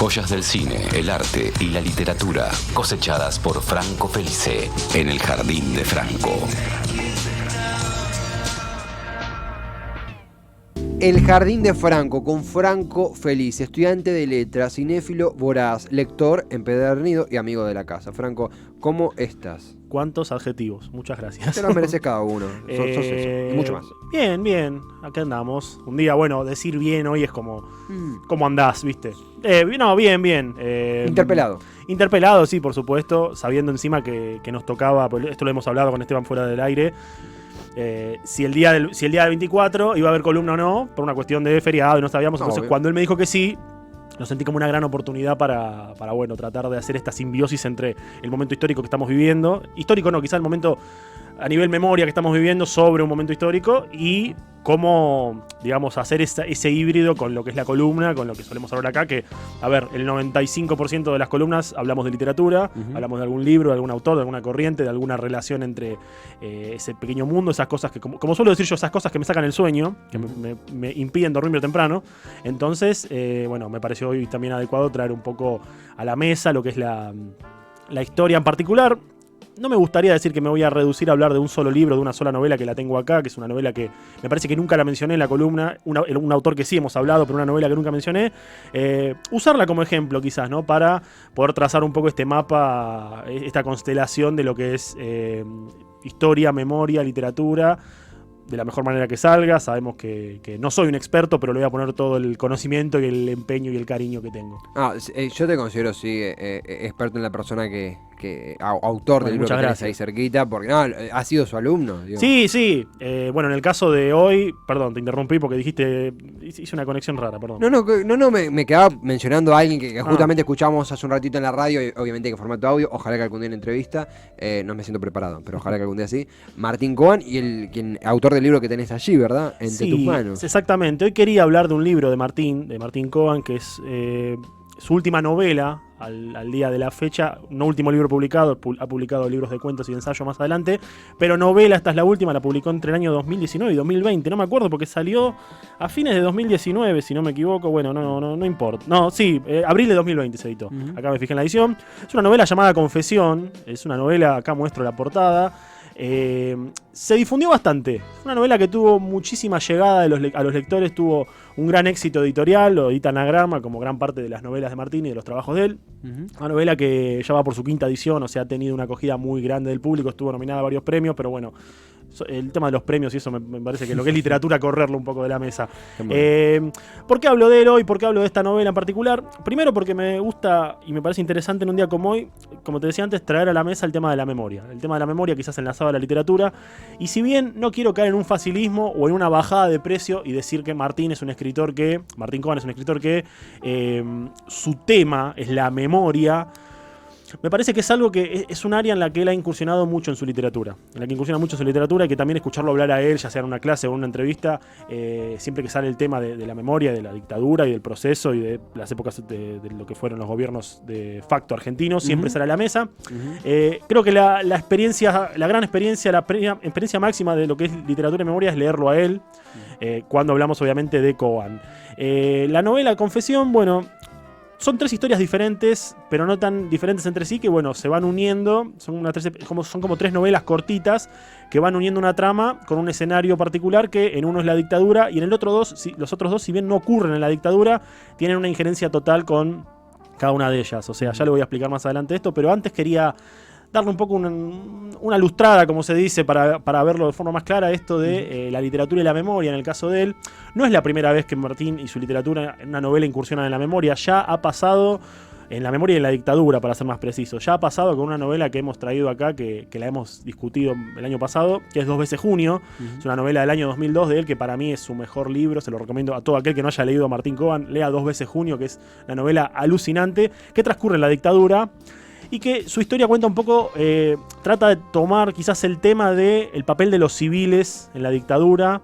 Joyas del cine, el arte y la literatura cosechadas por Franco Felice en el Jardín de Franco. El Jardín de Franco, con Franco Felice, estudiante de letras, cinéfilo voraz, lector empedernido y amigo de la casa. Franco, ¿cómo estás? ¿Cuántos adjetivos? Muchas gracias. Te los mereces cada uno, sos eso, y mucho más. Bien, bien, acá andamos. Un día, bueno, decir bien hoy es como... ¿Cómo andás, viste? No, bien, bien. Interpelado. Interpelado, sí, por supuesto, sabiendo encima que nos tocaba, esto lo hemos hablado con Esteban fuera del aire, si el día del 24 iba a haber columna o no, por una cuestión de feriado y no sabíamos. Entonces, obvio. cuando él me dijo que sí, lo sentí como una gran oportunidad para bueno, tratar de hacer esta simbiosis entre el momento histórico que estamos viviendo, histórico no, quizá el momento a nivel memoria que estamos viviendo sobre un momento histórico, y cómo, digamos, hacer ese híbrido con lo que es la columna, con lo que solemos hablar acá, que, a ver, el 95% de las columnas hablamos de literatura, hablamos de algún libro, de algún autor, de alguna corriente, de alguna relación entre ese pequeño mundo, esas cosas que, como suelo decir yo, esas cosas que me sacan el sueño, que me impiden dormirme temprano. Entonces, bueno, me pareció hoy también adecuado traer un poco a la mesa lo que es la historia en particular. No me gustaría decir que me voy a reducir a hablar de un solo libro, de una sola novela que la tengo acá, que es una novela que me parece que nunca la mencioné en la columna, un autor que sí hemos hablado, pero una novela que nunca mencioné. Usarla como ejemplo quizás, ¿no? Para poder trazar un poco este mapa, esta constelación de lo que es historia, memoria, literatura, de la mejor manera que salga. Sabemos que no soy un experto, pero le voy a poner todo el conocimiento y el empeño y el cariño que tengo. Yo te considero, sí, experto en la persona autor del libro que tenés ahí cerquita, porque ha sido su alumno. Digo. Sí. Bueno, en el caso de hoy, perdón, te interrumpí porque dijiste, hice una conexión rara, perdón. No, me quedaba mencionando a alguien que justamente escuchamos hace un ratito en la radio, y obviamente que en formato audio, ojalá que algún día en entrevista, no me siento preparado, pero ojalá que algún día sí. Martín Coan, y quien autor del libro que tenés allí, ¿verdad? Entre tus manos. Exactamente. Hoy quería hablar de un libro de Martín Coan, que es su última novela al día de la fecha. No último libro publicado, ha publicado libros de cuentos y ensayo más adelante, pero novela, esta es la última, la publicó entre el año 2019 y 2020, no me acuerdo porque salió a fines de 2019, si no me equivoco. Bueno, no importa. No, sí, abril de 2020 se editó. Acá me fijé en la edición. Es una novela llamada Confesión, es una novela, acá muestro la portada. Se difundió bastante. Fue una novela que tuvo muchísima llegada a los lectores, tuvo un gran éxito editorial, lo edita Anagrama, como gran parte de las novelas de Martín y de los trabajos de él. Una novela que ya va por su quinta edición, o sea, ha tenido una acogida muy grande del público, estuvo nominada a varios premios, pero bueno, el tema de los premios y eso me parece que lo que es literatura, correrlo un poco de la mesa. ¿Por qué hablo de él hoy? ¿Por qué hablo de esta novela en particular? Primero porque me gusta y me parece interesante en un día como hoy, como te decía antes, traer a la mesa el tema de la memoria. El tema de la memoria quizás enlazado a la literatura. Y si bien no quiero caer en un facilismo o en una bajada de precio y decir que Martín Coan es un escritor que su tema es la memoria, me parece que es algo que es un área en la que él ha incursionado mucho en su literatura. Y que también escucharlo hablar a él, ya sea en una clase o en una entrevista, siempre que sale el tema de la memoria, de la dictadura y del proceso y de las épocas de lo que fueron los gobiernos de facto argentinos, siempre sale a la mesa. Creo que la gran experiencia, la experiencia máxima de lo que es literatura y memoria es leerlo a él, cuando hablamos obviamente de Coan. La novela Confesión, bueno, son tres historias diferentes, pero no tan diferentes entre sí, que bueno, se van uniendo. Son como tres novelas cortitas que van uniendo una trama con un escenario particular, que en uno es la dictadura y en los otros dos, si bien no ocurren en la dictadura, tienen una injerencia total con cada una de ellas. O sea, ya lo voy a explicar más adelante esto, pero antes quería darle un poco una lustrada, como se dice, para verlo de forma más clara, esto de la literatura y la memoria. En el caso de él, no es la primera vez que Martín y su literatura en una novela incursionan en la memoria. Ya ha pasado en la memoria y en la dictadura, para ser más preciso. Ya ha pasado con una novela que hemos traído acá, que la hemos discutido el año pasado, que es Dos veces junio. Es una novela del año 2002 de él, que para mí es su mejor libro. Se lo recomiendo a todo aquel que no haya leído a Martín Coan. Lea Dos veces junio, que es una novela alucinante, que transcurre en la dictadura. Y que su historia cuenta un poco, trata de tomar quizás el tema del papel de los civiles en la dictadura,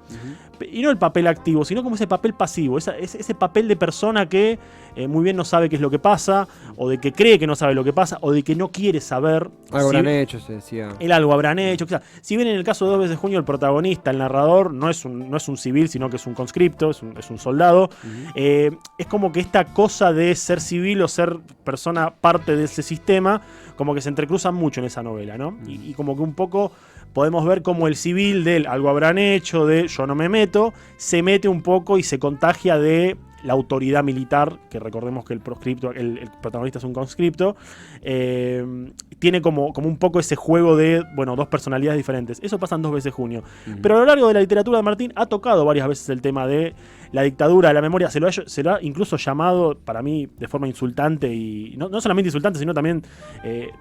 y no el papel activo, sino como ese papel pasivo, ese papel de persona que muy bien no sabe qué es lo que pasa, o de que cree que no sabe lo que pasa, o de que no quiere saber. Algo habrán hecho, se decía. Algo habrán hecho. Quizá. Si bien en el caso de 2 veces junio el protagonista, el narrador, no es un civil, sino que es un conscripto, es un soldado, es como que esta cosa de ser civil o ser persona parte de ese sistema, como que se entrecruzan mucho en esa novela, ¿no? Y como que un poco podemos ver cómo el civil del algo habrán hecho, de yo no me meto, se mete un poco y se contagia de la autoridad militar, que recordemos que el protagonista es un conscripto, tiene como un poco ese juego de, bueno, 2 personalidades diferentes. Eso pasa en 2 veces junio. Pero a lo largo de la literatura de Martín ha tocado varias veces el tema de la dictadura, de la memoria. Se lo ha incluso llamado, para mí, de forma insultante, y no solamente insultante, sino también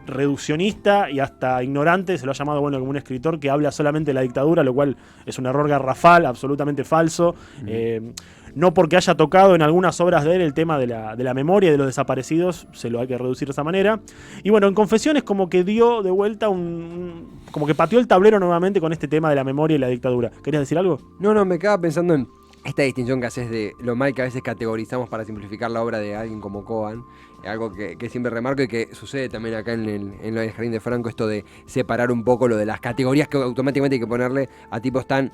reduccionista y hasta ignorante. Se lo ha llamado, bueno, como un escritor que habla solamente de la dictadura, lo cual es un error garrafal, absolutamente falso. No porque haya tocado en algunas obras de él el tema de la memoria y de los desaparecidos, se lo hay que reducir de esa manera. Y bueno, en Confesiones como que dio de vuelta como que pateó el tablero nuevamente con este tema de la memoria y la dictadura. ¿Querías decir algo? No, me quedaba pensando en esta distinción que haces de lo mal que a veces categorizamos para simplificar la obra de alguien como Cohen. Algo que siempre remarco y que sucede también acá en lo del Jardín de Franco, esto de separar un poco lo de las categorías que automáticamente hay que ponerle a tipos tan,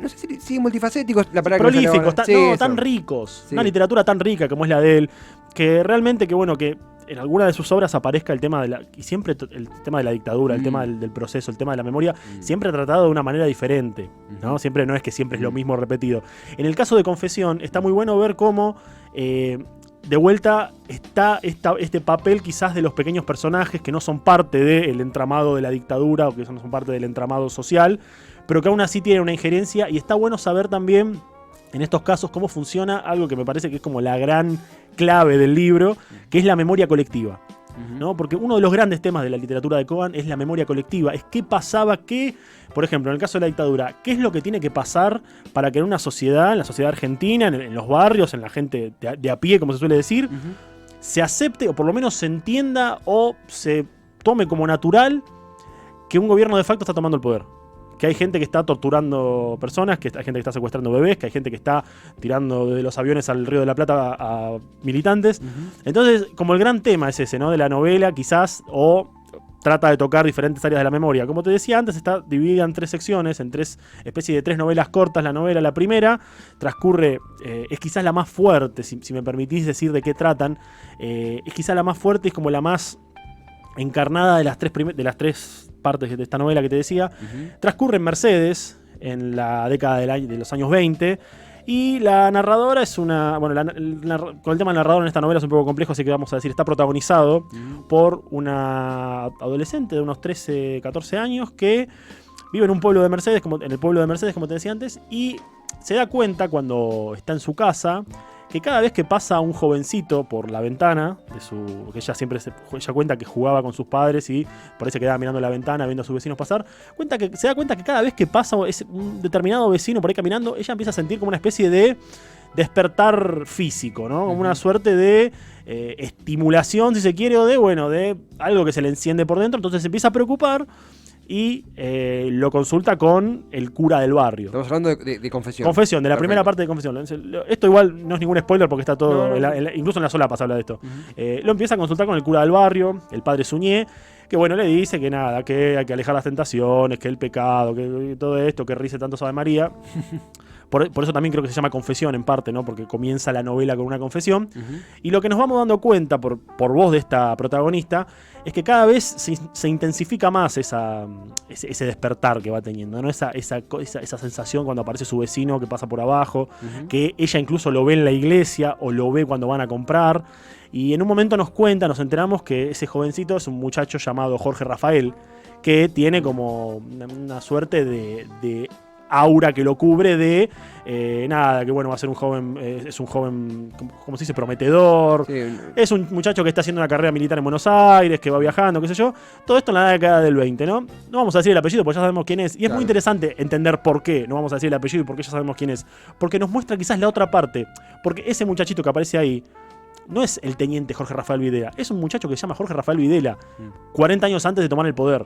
no sé si multifacéticos, la palabra prolíficos, que tan ricos, sí. Una literatura tan rica como es la de él, que realmente que en alguna de sus obras aparezca el tema y siempre el tema de la dictadura, el tema del proceso, el tema de la memoria, siempre tratado de una manera diferente, ¿no? Siempre no es que siempre es lo mismo repetido. En el caso de Confesión, está muy bueno ver cómo de vuelta está este papel quizás de los pequeños personajes que no son parte del entramado de la dictadura o que no son parte del entramado social, pero que aún así tienen una injerencia, y está bueno saber también en estos casos cómo funciona algo que me parece que es como la gran clave del libro, que es la memoria colectiva, ¿no? Porque uno de los grandes temas de la literatura de Cohen es la memoria colectiva, es qué pasaba, por ejemplo, en el caso de la dictadura, qué es lo que tiene que pasar para que en una sociedad, en la sociedad argentina, en los barrios, en la gente de a pie, como se suele decir, se acepte o por lo menos se entienda o se tome como natural que un gobierno de facto está tomando el poder. Que hay gente que está torturando personas, que hay gente que está secuestrando bebés, que hay gente que está tirando desde los aviones al Río de la Plata a militantes. Entonces, como el gran tema es ese, ¿no? De la novela, quizás, o trata de tocar diferentes áreas de la memoria. Como te decía antes, está dividida en 3 secciones, en 3 especies de 3 novelas cortas. La primera transcurre, es quizás la más fuerte, si me permitís decir de qué tratan. Es quizás la más fuerte, es como la más encarnada de las 3 partes de esta novela que te decía. Transcurre en Mercedes, en la década de los años 20, y la narradora es una... Bueno, con el tema del narrador en esta novela es un poco complejo, así que vamos a decir, está protagonizado por una adolescente de unos 13, 14 años que vive en un pueblo de Mercedes, en el pueblo de Mercedes, como te decía antes, y se da cuenta cuando está en su casa que cada vez que pasa un jovencito por la ventana que ella cuenta que jugaba con sus padres y por ahí se quedaba mirando la ventana viendo a sus vecinos pasar, se da cuenta que cada vez que pasa un determinado vecino por ahí caminando, ella empieza a sentir como una especie de despertar físico, ¿no? Como una suerte de estimulación, si se quiere, o de algo que se le enciende por dentro. Entonces se empieza a preocupar y lo consulta con el cura del barrio. Estamos hablando de Confesión. Confesión, de la primera parte de Confesión. Esto igual no es ningún spoiler porque está todo, incluso en la solapa se habla de esto. Lo empieza a consultar con el cura del barrio, el padre Suñé, que bueno, le dice que nada, que hay que alejar las tentaciones, que el pecado, que todo esto, que rice tanto Ave María. Por eso también creo que se llama Confesión en parte, ¿no? Porque comienza la novela con una confesión. Y lo que nos vamos dando cuenta por voz de esta protagonista es que cada vez se intensifica más ese despertar que va teniendo, ¿no? Esa sensación cuando aparece su vecino que pasa por abajo, que ella incluso lo ve en la iglesia o lo ve cuando van a comprar. Y en un momento nos enteramos que ese jovencito es un muchacho llamado Jorge Rafael, que tiene como una suerte de aura que lo cubre de que bueno, va a ser un joven, es un joven, ¿cómo se dice? Prometedor. Sí. Es un muchacho que está haciendo una carrera militar en Buenos Aires, que va viajando, qué sé yo. Todo esto en la década del 20, ¿no? No vamos a decir el apellido porque ya sabemos quién es. Y es muy interesante entender por qué no vamos a decir el apellido y por qué ya sabemos quién es. Porque nos muestra quizás la otra parte. Porque ese muchachito que aparece ahí, no es el teniente Jorge Rafael Videla, es un muchacho que se llama Jorge Rafael Videla, 40 años antes de tomar el poder.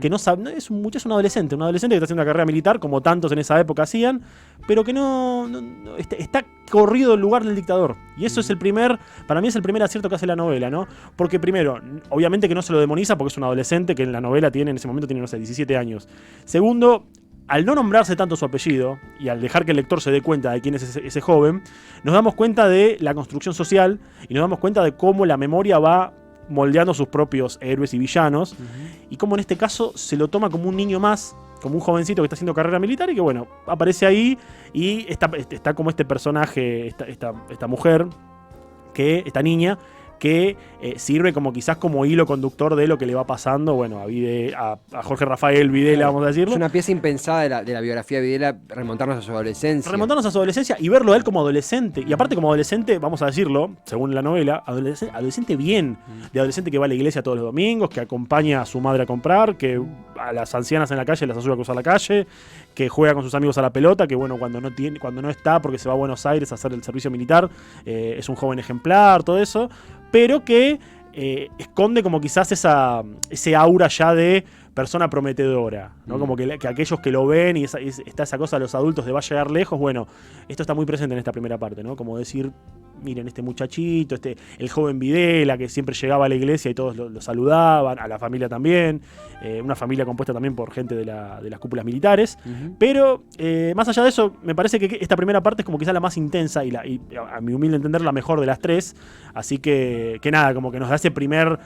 Que no sabe, es un adolescente que está haciendo una carrera militar, como tantos en esa época hacían, pero que no está corrido del lugar del dictador. Y eso es para mí es el primer acierto que hace la novela, ¿no? Porque primero, obviamente que no se lo demoniza porque es un adolescente que en la novela en ese momento tiene, no sé, 17 años. Segundo, al no nombrarse tanto su apellido y al dejar que el lector se dé cuenta de quién es ese joven, nos damos cuenta de la construcción social y nos damos cuenta de cómo la memoria va moldeando sus propios héroes y villanos, y cómo en este caso se lo toma como un niño más, como un jovencito que está haciendo carrera militar y que bueno, aparece ahí y está como este personaje, esta mujer, esta niña, que sirve como quizás como hilo conductor de lo que le va pasando, bueno, a Jorge Rafael Videla, vamos a decirlo. Es una pieza impensada de la biografía de Videla, remontarnos a su adolescencia. Y verlo a él como adolescente. Y aparte como adolescente, vamos a decirlo, según la novela, adolescente bien. De adolescente que va a la iglesia todos los domingos, que acompaña a su madre a comprar, que a las ancianas en la calle las ayuda a cruzar la calle, que juega con sus amigos a la pelota, que bueno, cuando no está porque se va a Buenos Aires a hacer el servicio militar, es un joven ejemplar, todo eso, pero que esconde como quizás ese aura ya de persona prometedora, ¿no? Como que aquellos que lo ven y está esa cosa de los adultos de va a llegar lejos, bueno, esto está muy presente en esta primera parte, ¿no? Como decir, miren, este muchachito, el joven Videla, que siempre llegaba a la iglesia y todos lo saludaban, a la familia también, una familia compuesta también por gente de las cúpulas militares, pero más allá de eso, me parece que esta primera parte es como quizá la más intensa y a mi humilde entender la mejor de las tres, así que nada, como que nos da ese primer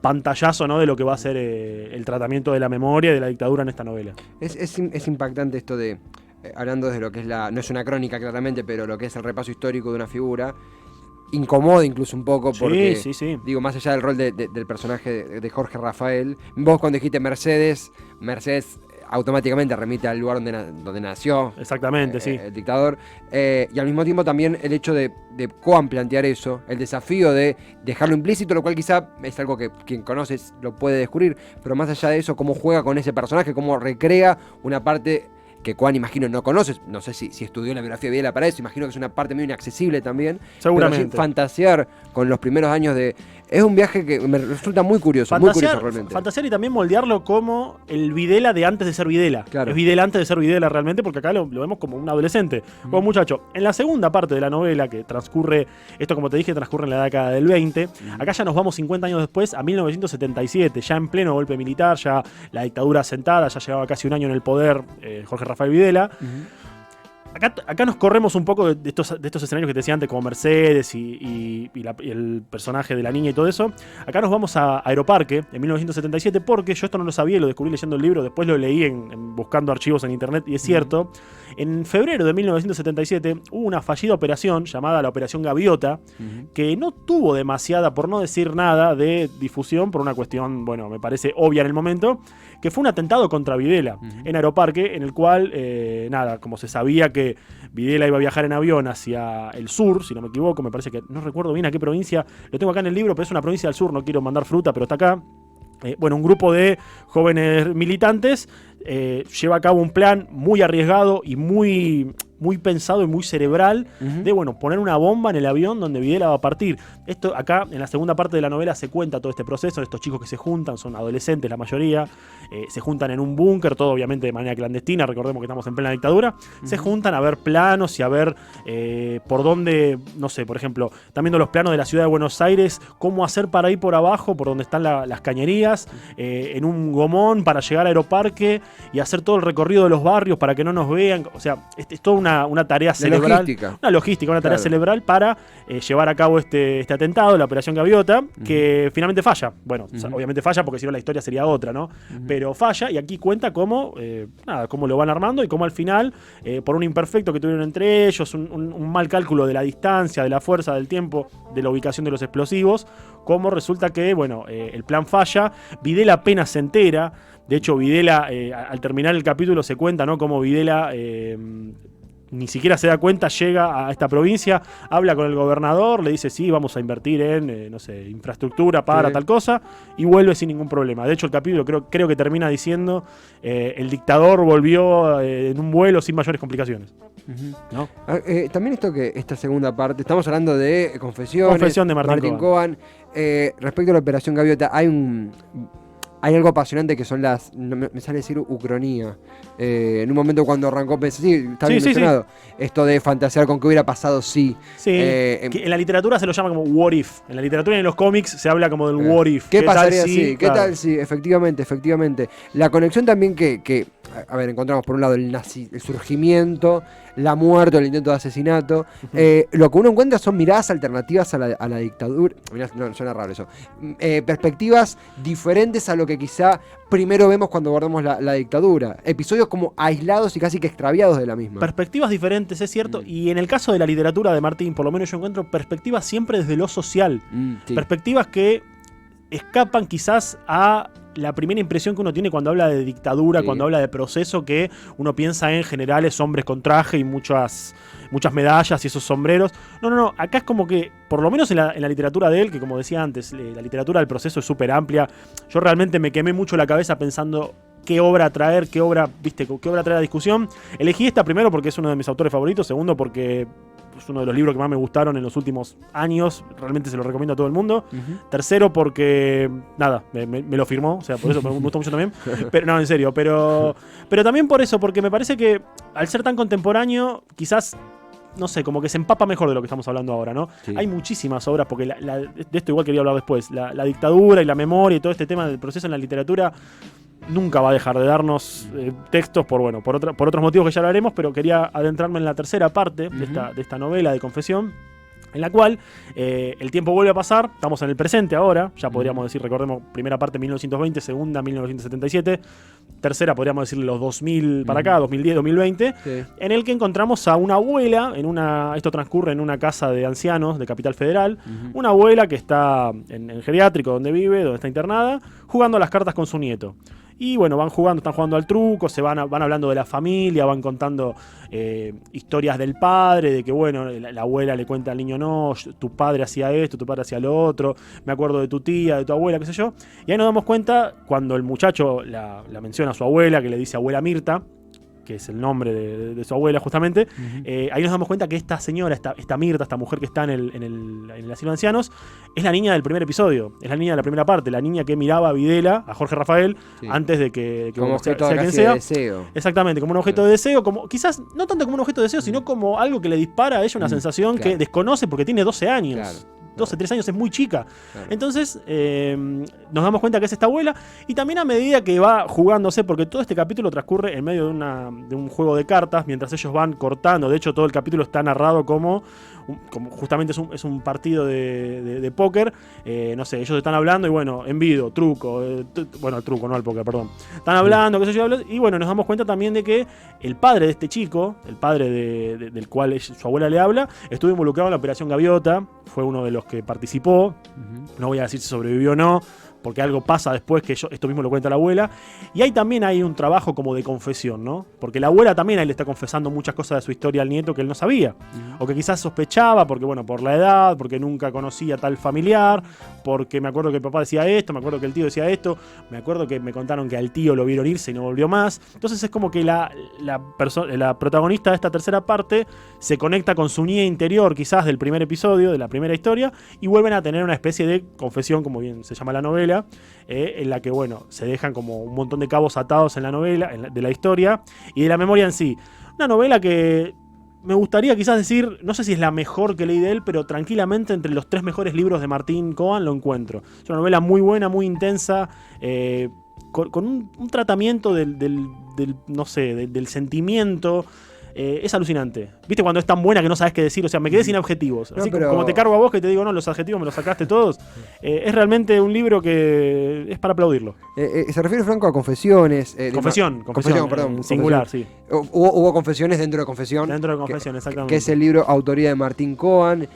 pantallazo, ¿no?, de lo que va a ser el tratamiento de la memoria y de la dictadura en esta novela. Es impactante esto de, hablando de lo que es no es una crónica claramente, pero lo que es el repaso histórico de una figura, incomoda incluso un poco porque, sí. Digo, más allá del rol del personaje de Jorge Rafael, vos cuando dijiste Mercedes automáticamente remite al lugar donde nació. Exactamente, sí. El dictador. Y al mismo tiempo también el hecho de Coan plantear eso, el desafío de dejarlo implícito, lo cual quizá es algo que quien conoce lo puede descubrir, pero más allá de eso, cómo juega con ese personaje, cómo recrea una parte que Coan, imagino, no conoces. No sé si estudió la biografía de Videla para eso, imagino que es una parte medio inaccesible también. Seguramente. Pero sí, fantasear con los primeros años es un viaje que me resulta muy curioso realmente. Fantasear y también moldearlo como el Videla de antes de ser Videla. Claro. Es Videla antes de ser Videla realmente, porque acá lo vemos como un adolescente, como un muchacho. En la segunda parte de la novela, que transcurre, esto como te dije, transcurre en la década del 20, acá ya nos vamos 50 años después, a 1977, ya en pleno golpe militar, ya la dictadura asentada, ya llevaba casi un año en el poder Jorge Rafael Videla. Acá nos corremos un poco de estos escenarios que te decía antes, como Mercedes y el personaje de la niña y todo eso. Acá nos vamos a Aeroparque, en 1977, porque yo esto no lo sabía y lo descubrí leyendo el libro, después lo leí buscando archivos en internet, y es cierto. En febrero de 1977 hubo una fallida operación llamada la Operación Gaviota, que no tuvo demasiada, por no decir nada, de difusión por una cuestión, bueno, me parece obvia en el momento, que fue un atentado contra Videla en Aeroparque, en el cual, como se sabía que Videla iba a viajar en avión hacia el sur, si no me equivoco, me parece que, no recuerdo bien a qué provincia, lo tengo acá en el libro, pero es una provincia del sur, no quiero mandar fruta, pero está acá. Un grupo de jóvenes militantes lleva a cabo un plan muy arriesgado y muy pensado y muy cerebral de, poner una bomba en el avión donde Videla va a partir. Esto acá, en la segunda parte de la novela, se cuenta todo este proceso, estos chicos que se juntan, son adolescentes la mayoría, se juntan en un búnker, todo obviamente de manera clandestina, recordemos que estamos en plena dictadura, se juntan a ver planos y a ver por dónde, no sé, por ejemplo, están viendo los planos de la ciudad de Buenos Aires, cómo hacer para ir por abajo, por donde están las cañerías, en un gomón para llegar a Aeroparque y hacer todo el recorrido de los barrios para que no nos vean. O sea, es toda una tarea cerebral. Una tarea cerebral para llevar a cabo este atentado, la Operación Gaviota, que finalmente falla. Bueno, obviamente falla porque si no la historia sería otra, ¿no? Pero falla, y aquí cuenta cómo lo van armando y cómo al final, por un imperfecto que tuvieron entre ellos, un mal cálculo de la distancia, de la fuerza, del tiempo, de la ubicación de los explosivos, cómo resulta que, el plan falla, Videla apenas se entera. De hecho, Videla, al terminar el capítulo se cuenta, ¿no?, cómo Videla ni siquiera se da cuenta, llega a esta provincia, habla con el gobernador, le dice sí, vamos a invertir en, no sé, infraestructura para tal cosa, y vuelve sin ningún problema. De hecho, el capítulo creo que termina diciendo, el dictador volvió en un vuelo sin mayores complicaciones. ¿No? También esta segunda parte, estamos hablando de Confesiones. Confesión de Martín Coban. Respecto a la Operación Gaviota, hay algo apasionante que son no me sale decir ucronía. En un momento cuando arrancó pensé, sí, está bien mencionado. Esto de fantasear con qué hubiera pasado si. Sí, en la literatura se lo llama como what if. En la literatura y en los cómics se habla como del what if. ¿Qué pasaría si? ¿Qué tal si? Efectivamente. La conexión también que a ver, encontramos por un lado el surgimiento, la muerte, el intento de asesinato. Lo que uno encuentra son miradas alternativas a la dictadura. Mirá, no, suena raro eso. Perspectivas diferentes a lo que quizá primero vemos cuando abordamos la dictadura. Episodios como aislados y casi que extraviados de la misma. Perspectivas diferentes, es cierto. Y en el caso de la literatura de Martín, por lo menos yo encuentro perspectivas siempre desde lo social. Sí. Perspectivas que escapan quizás a la primera impresión que uno tiene cuando habla de dictadura, cuando habla de proceso, que uno piensa en generales hombres con traje y muchas medallas y esos sombreros. No, acá es como que, por lo menos en la literatura de él, que como decía antes, la literatura del proceso es súper amplia. Yo realmente me quemé mucho la cabeza pensando qué obra traer, qué obra traer a discusión. Elegí esta primero porque es uno de mis autores favoritos, segundo porque es uno de los libros que más me gustaron en los últimos años, realmente se lo recomiendo a todo el mundo. Tercero porque, nada, me lo firmó, o sea, por eso me gustó mucho también. Pero no, en serio, pero también por eso, porque me parece que al ser tan contemporáneo, quizás, no sé, como que se empapa mejor de lo que estamos hablando ahora, ¿no? Sí. Hay muchísimas obras, porque de esto igual quería hablar después, la dictadura y la memoria y todo este tema del proceso en la literatura nunca va a dejar de darnos textos por otros motivos que ya hablaremos, pero quería adentrarme en la tercera parte de esta novela de Confesión, en la cual el tiempo vuelve a pasar, estamos en el presente ahora, ya podríamos decir, recordemos, primera parte 1920, segunda 1977, tercera podríamos decir los 2000 para acá, 2010, 2020, en el que encontramos a una abuela, esto transcurre en una casa de ancianos de Capital Federal, una abuela que está en el geriátrico donde vive, donde está internada, jugando a las cartas con su nieto. Y bueno, están jugando al truco, van hablando de la familia, van contando historias del padre, de que bueno, la abuela le cuenta al niño, no, tu padre hacía esto, tu padre hacía lo otro, me acuerdo de tu tía, de tu abuela, qué sé yo. Y ahí nos damos cuenta, cuando el muchacho la menciona a su abuela, que le dice abuela Mirta, que es el nombre de su abuela justamente, ahí nos damos cuenta que esta señora, esta Mirta, esta mujer que está en el asilo de ancianos, es la niña del primer episodio, es la niña de la primera parte, la niña que miraba a Videla, a Jorge Rafael, antes de que como objeto sea quien sea. De deseo. Exactamente, como un objeto de deseo, como quizás no tanto como un objeto de deseo, sino como algo que le dispara a ella una sensación que desconoce porque tiene 12 años. Claro. 12, 13 años es muy chica. Claro. Entonces nos damos cuenta que es esta abuela. Y también a medida que va jugándose, porque todo este capítulo transcurre en medio de un juego de cartas, mientras ellos van cortando. De hecho, todo el capítulo está narrado como justamente es un partido de póker. No sé, ellos están hablando y bueno, envido, truco. Bueno, truco, no al póker, perdón. Están hablando, qué sé yo. Y bueno, nos damos cuenta también de que el padre de este chico, el padre del cual su abuela le habla, estuvo involucrado en la Operación Gaviota. Fue uno de los que participó. No voy a decir si sobrevivió o no, porque algo pasa después que esto mismo lo cuenta la abuela. Y ahí también hay un trabajo como de confesión, ¿no? Porque la abuela también ahí le está confesando muchas cosas de su historia al nieto que él no sabía. O que quizás sospechaba, porque bueno, por la edad, porque nunca conocía tal familiar, porque me acuerdo que el papá decía esto, me acuerdo que el tío decía esto, me acuerdo que me contaron que al tío lo vieron irse y no volvió más. Entonces es como que la protagonista de esta tercera parte se conecta con su niña interior, quizás del primer episodio, de la primera historia, y vuelven a tener una especie de confesión, como bien se llama la novela, en la que, bueno, se dejan como un montón de cabos atados en la novela, de la historia y de la memoria en sí. Una novela que me gustaría quizás decir, no sé si es la mejor que leí de él, pero tranquilamente entre los 3 mejores libros de Martín Coban lo encuentro. Es una novela muy buena, muy intensa, con un tratamiento no sé, del sentimiento. Es alucinante. ¿Viste cuando es tan buena que no sabes qué decir? O sea, me quedé sin adjetivos. Así como te cargo a vos que te digo, no, los adjetivos me los sacaste todos. Es realmente un libro que es para aplaudirlo. Se refiere, Franco, a confesiones. Confesión, perdón. Singular, sí. Hubo confesiones dentro de Confesión. Dentro de Confesión, exactamente. Que es el libro autoría de Martín Coban.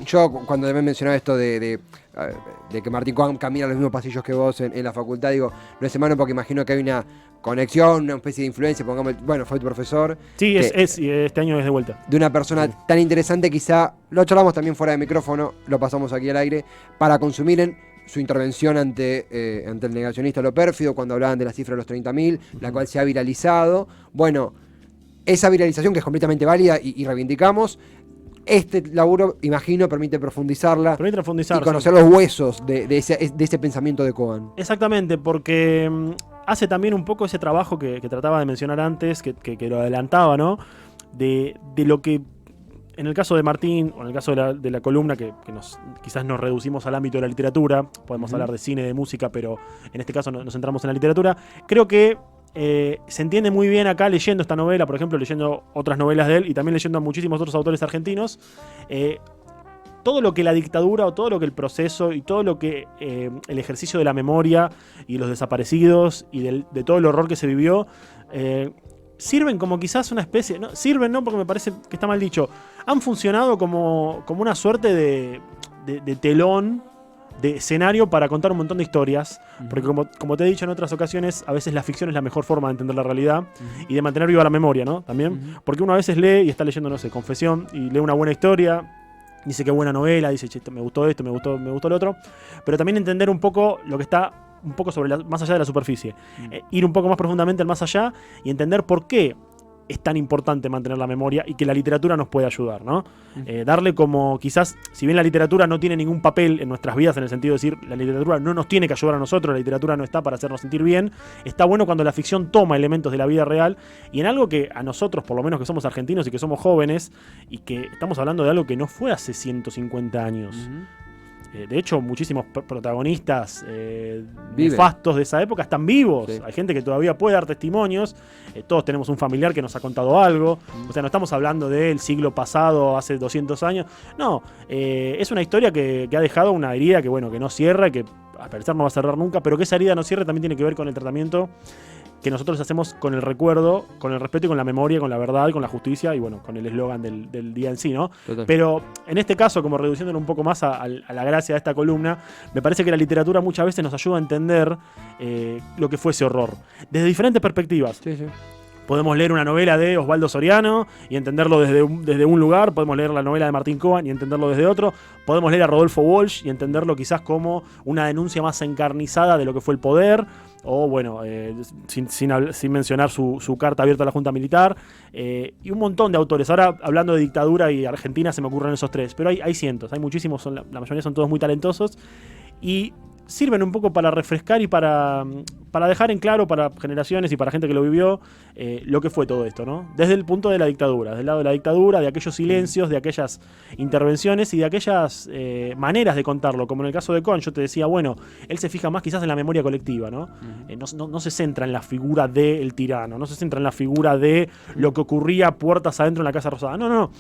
Yo, cuando me mencionaba esto de que Martín Coan camina los mismos pasillos que vos en la facultad, digo, no es hermano porque imagino que hay una conexión, una especie de influencia, pongamos, bueno, fue tu profesor. Sí, este año es de vuelta. De una persona tan interesante, quizá, lo charlamos también fuera de micrófono, lo pasamos aquí al aire, para consumir en su intervención ante el negacionista Lo Pérfido, cuando hablaban de la cifra de los 30.000, la cual se ha viralizado. Bueno, esa viralización que es completamente válida y reivindicamos. Este laburo, imagino, permite profundizarla y conocer los huesos de ese pensamiento de Coan. Exactamente, porque hace también un poco ese trabajo que trataba de mencionar antes, que lo adelantaba, ¿no? De lo que, en el caso de Martín, o en el caso de la columna, que quizás nos reducimos al ámbito de la literatura, podemos hablar de cine, de música, pero en este caso nos centramos en la literatura, creo que se entiende muy bien acá leyendo esta novela, por ejemplo, leyendo otras novelas de él y también leyendo a muchísimos otros autores argentinos, todo lo que la dictadura o todo lo que el proceso y todo lo que el ejercicio de la memoria y los desaparecidos y de todo el horror que se vivió sirven como quizás una especie, no, sirven no porque me parece que está mal dicho, han funcionado como una suerte de telón, de escenario para contar un montón de historias, porque como te he dicho en otras ocasiones, a veces la ficción es la mejor forma de entender la realidad y de mantener viva la memoria, ¿no? También, porque uno a veces lee y está leyendo, no sé, Confesión, y lee una buena historia, dice qué buena novela, dice, che, me gustó esto, me gustó lo otro, pero también entender un poco lo que está un poco más allá de la superficie, ir un poco más profundamente al más allá y entender por qué es tan importante mantener la memoria y que la literatura nos puede ayudar, ¿no? Darle como quizás, si bien la literatura no tiene ningún papel en nuestras vidas, en el sentido de decir, la literatura no nos tiene que ayudar a nosotros, la literatura no está para hacernos sentir bien, está bueno cuando la ficción toma elementos de la vida real y en algo que a nosotros, por lo menos que somos argentinos y que somos jóvenes, y que estamos hablando de algo que no fue hace 150 años. De hecho, muchísimos protagonistas nefastos de esa época están vivos. Sí. Hay gente que todavía puede dar testimonios. Todos tenemos un familiar que nos ha contado algo. O sea, no estamos hablando del siglo pasado, hace 200 años. No, es una historia que ha dejado una herida que, bueno, que no cierra y que al parecer no va a cerrar nunca, pero que esa herida no cierre también tiene que ver con el tratamiento que nosotros hacemos con el recuerdo, con el respeto y con la memoria, con la verdad, con la justicia y bueno, con el eslogan del día en sí, ¿no? Total. Pero en este caso, como reduciéndolo un poco más a la gracia de esta columna, me parece que la literatura muchas veces nos ayuda a entender lo que fue ese horror, desde diferentes perspectivas. Sí, sí. Podemos leer una novela de Osvaldo Soriano y entenderlo desde un lugar. Podemos leer la novela de Martín Coan y entenderlo desde otro. Podemos leer a Rodolfo Walsh y entenderlo quizás como una denuncia más encarnizada de lo que fue el poder. O bueno, sin mencionar su carta abierta a la Junta Militar. Y un montón de autores. Ahora, hablando de dictadura y Argentina, se me ocurren esos tres. Pero hay cientos, hay muchísimos. La mayoría son todos muy talentosos. Y sirven un poco para refrescar y para dejar en claro para generaciones y para gente que lo vivió lo que fue todo esto, ¿no? Desde el punto de la dictadura, del lado de la dictadura, de aquellos silencios, de aquellas intervenciones y de aquellas maneras de contarlo, como en el caso de Coan. Yo te decía, bueno, él se fija más quizás en la memoria colectiva, ¿no? No se centra en la figura del tirano, no se centra en la figura de lo que ocurría puertas adentro en la Casa Rosada. No.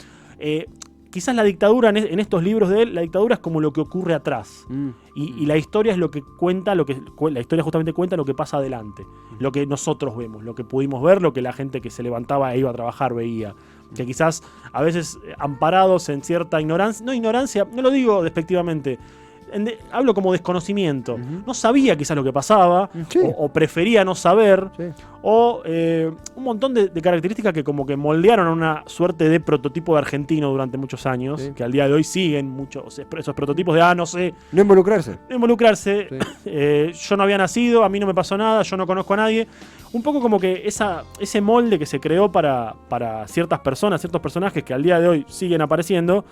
Quizás la dictadura, en estos libros de él, la dictadura es como lo que ocurre atrás. Y la historia es lo que cuenta, la historia justamente cuenta lo que pasa adelante. Lo que nosotros vemos, lo que pudimos ver, lo que la gente que se levantaba e iba a trabajar veía. Que quizás a veces amparados en cierta ignorancia, no lo digo despectivamente, hablo como desconocimiento. No sabía quizás lo que pasaba, sí. o prefería no saber, sí. O un montón de características que como que moldearon a una suerte de prototipo de argentino durante muchos años, sí. Que al día de hoy siguen muchos esos prototipos de, no sé. No involucrarse. Sí. Yo no había nacido, a mí no me pasó nada, yo no conozco a nadie. Un poco como que ese molde que se creó para ciertas personas, ciertos personajes que al día de hoy siguen apareciendo,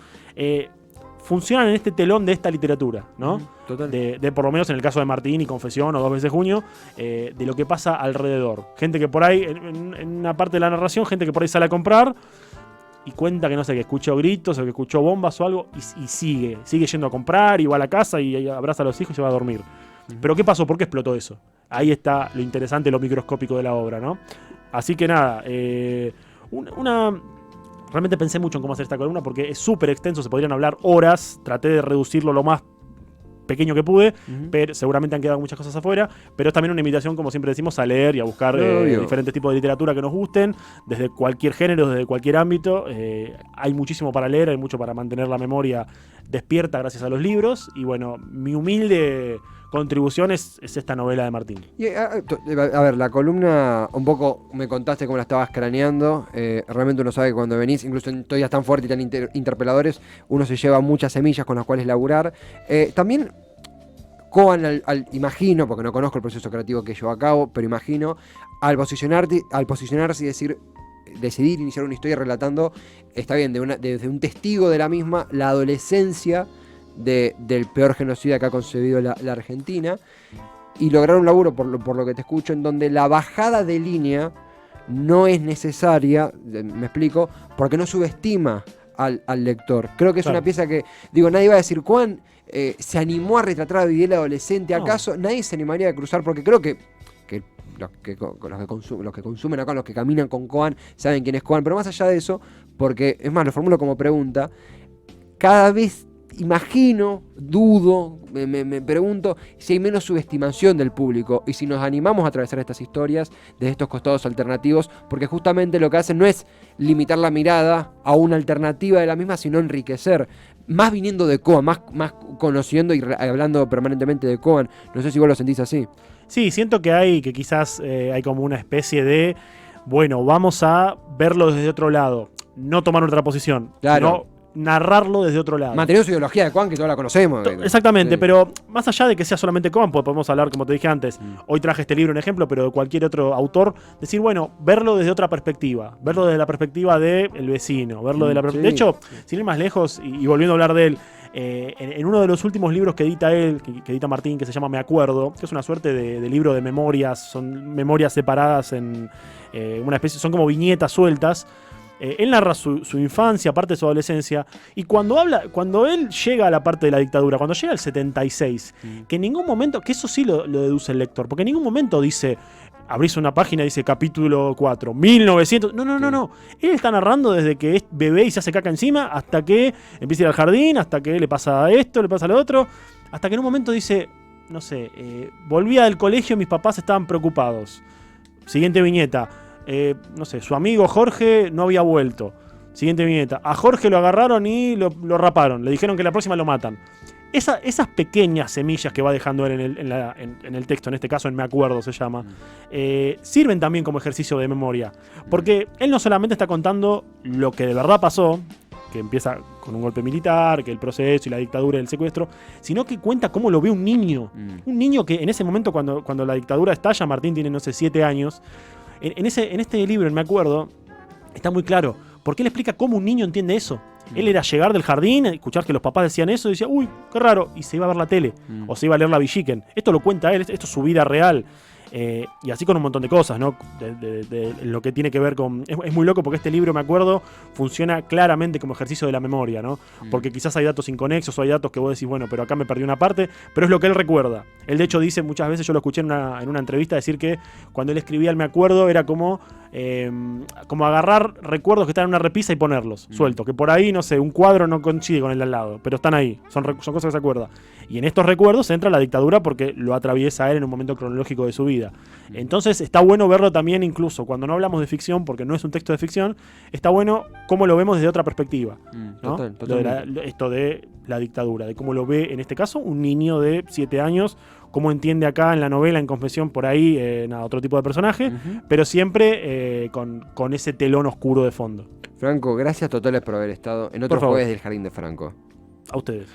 funcionan en este telón de esta literatura, ¿no? Total. De por lo menos en el caso de Martín y Confesión o 2 veces junio, de lo que pasa alrededor. Gente que por ahí, en una parte de la narración, gente que por ahí sale a comprar y cuenta que no sé, que escuchó gritos o que escuchó bombas o algo y sigue yendo a comprar y va a la casa y abraza a los hijos y se va a dormir. Pero ¿qué pasó? ¿Por qué explotó eso? Ahí está lo interesante, lo microscópico de la obra, ¿no? Así que nada, realmente pensé mucho en cómo hacer esta columna porque es súper extenso, se podrían hablar horas, traté de reducirlo lo más pequeño que pude, pero seguramente han quedado muchas cosas afuera, pero es también una invitación, como siempre decimos, a leer y a buscar diferentes tipos de literatura que nos gusten, desde cualquier género, desde cualquier ámbito. Hay muchísimo para leer, hay mucho para mantener la memoria despierta gracias a los libros. Y bueno, mi humilde contribución es esta novela de Martín. Y, a ver, la columna, un poco me contaste cómo la estabas craneando. Realmente uno sabe que cuando venís, incluso en historias tan fuertes y tan interpeladores, uno se lleva muchas semillas con las cuales laburar. También Cohen, imagino, porque no conozco el proceso creativo que llevó a cabo, pero imagino, al posicionarse y decidir iniciar una historia relatando, está bien, desde un testigo de la misma, la adolescencia del peor genocida que ha concebido la Argentina, y lograr un laburo, por lo que te escucho, en donde la bajada de línea no es necesaria, me explico, porque no subestima al lector. Creo que es una pieza que, digo, nadie va a decir, Juan se animó a retratar a Videla adolescente, ¿acaso? No. Nadie se animaría a cruzar, porque creo que los que consumen acá, los que caminan con Cohen, saben quién es Cohen, pero más allá de eso, porque, es más, lo formulo como pregunta, cada vez imagino, dudo, me pregunto si hay menos subestimación del público y si nos animamos a atravesar estas historias desde estos costados alternativos, porque justamente lo que hacen no es limitar la mirada a una alternativa de la misma, sino enriquecer, más viniendo de Cohen, más conociendo y hablando permanentemente de Cohen. No sé si vos lo sentís así. Sí, siento que quizás hay como una especie de, bueno, vamos a verlo desde otro lado, no tomar otra posición, claro, sino narrarlo desde otro lado. Manteniendo su ideología de Cohen, que todos la conocemos. Exactamente, sí. Pero más allá de que sea solamente Cohen, podemos hablar, como te dije antes, hoy traje este libro un ejemplo, pero de cualquier otro autor, decir, bueno, verlo desde otra perspectiva, verlo desde la perspectiva del vecino, verlo sí. De hecho, sin ir más lejos, y volviendo a hablar de él, en uno de los últimos libros que edita él, que edita Martín, que se llama Me Acuerdo, que es una suerte de libro de memorias, son memorias separadas en una especie, son como viñetas sueltas. Él narra su infancia, parte de su adolescencia, y cuando él llega a la parte de la dictadura, cuando llega al 76, que en ningún momento, que eso sí lo deduce el lector, porque en ningún momento dice, abrís una página y dice capítulo 4, 1900, no. Él está narrando desde que es bebé y se hace caca encima, hasta que empieza a ir al jardín, hasta que le pasa esto, le pasa lo otro, hasta que en un momento dice, no sé, volvía del colegio, mis papás estaban preocupados. Siguiente viñeta. No sé, su amigo Jorge no había vuelto. Siguiente viñeta. A Jorge lo agarraron y lo raparon. Le dijeron que la próxima lo matan. Esas pequeñas semillas que va dejando él en el texto, en este caso en Me Acuerdo se llama, sirven también como ejercicio de memoria. Porque él no solamente está contando lo que de verdad pasó, que empieza con un golpe militar, que el proceso y la dictadura y el secuestro, sino que cuenta cómo lo ve un niño. Un niño que en ese momento, cuando la dictadura estalla, Martín tiene, no sé, 7 años. En este libro, en Me Acuerdo, está muy claro, porque él explica cómo un niño entiende eso. Él era llegar del jardín, escuchar que los papás decían eso, y decía, uy, qué raro, y se iba a ver la tele, o se iba a leer la Villiquen. Esto lo cuenta él, esto es su vida real. Y así con un montón de cosas, ¿no? De lo que tiene que ver con... Es muy loco porque este libro, Me Acuerdo, funciona claramente como ejercicio de la memoria, ¿no? Porque quizás hay datos inconexos o hay datos que vos decís, bueno, pero acá me perdí una parte, pero es lo que él recuerda. Él de hecho dice muchas veces, yo lo escuché en una entrevista decir que cuando él escribía el Me Acuerdo era como agarrar recuerdos que están en una repisa y ponerlos sueltos, que por ahí, no sé, un cuadro no coincide con el de al lado, pero están ahí, son cosas que se acuerda. Y en estos recuerdos entra la dictadura porque lo atraviesa él en un momento cronológico de su vida. Entonces está bueno verlo también, incluso cuando no hablamos de ficción, porque no es un texto de ficción, está bueno cómo lo vemos desde otra perspectiva, ¿no? Esto de la dictadura, de cómo lo ve en este caso un niño de 7 años, cómo entiende acá en la novela, en Confesión, por ahí, otro tipo de personaje, pero siempre con ese telón oscuro de fondo. Franco, gracias totales por haber estado en otro jueves del Jardín de Franco. A ustedes.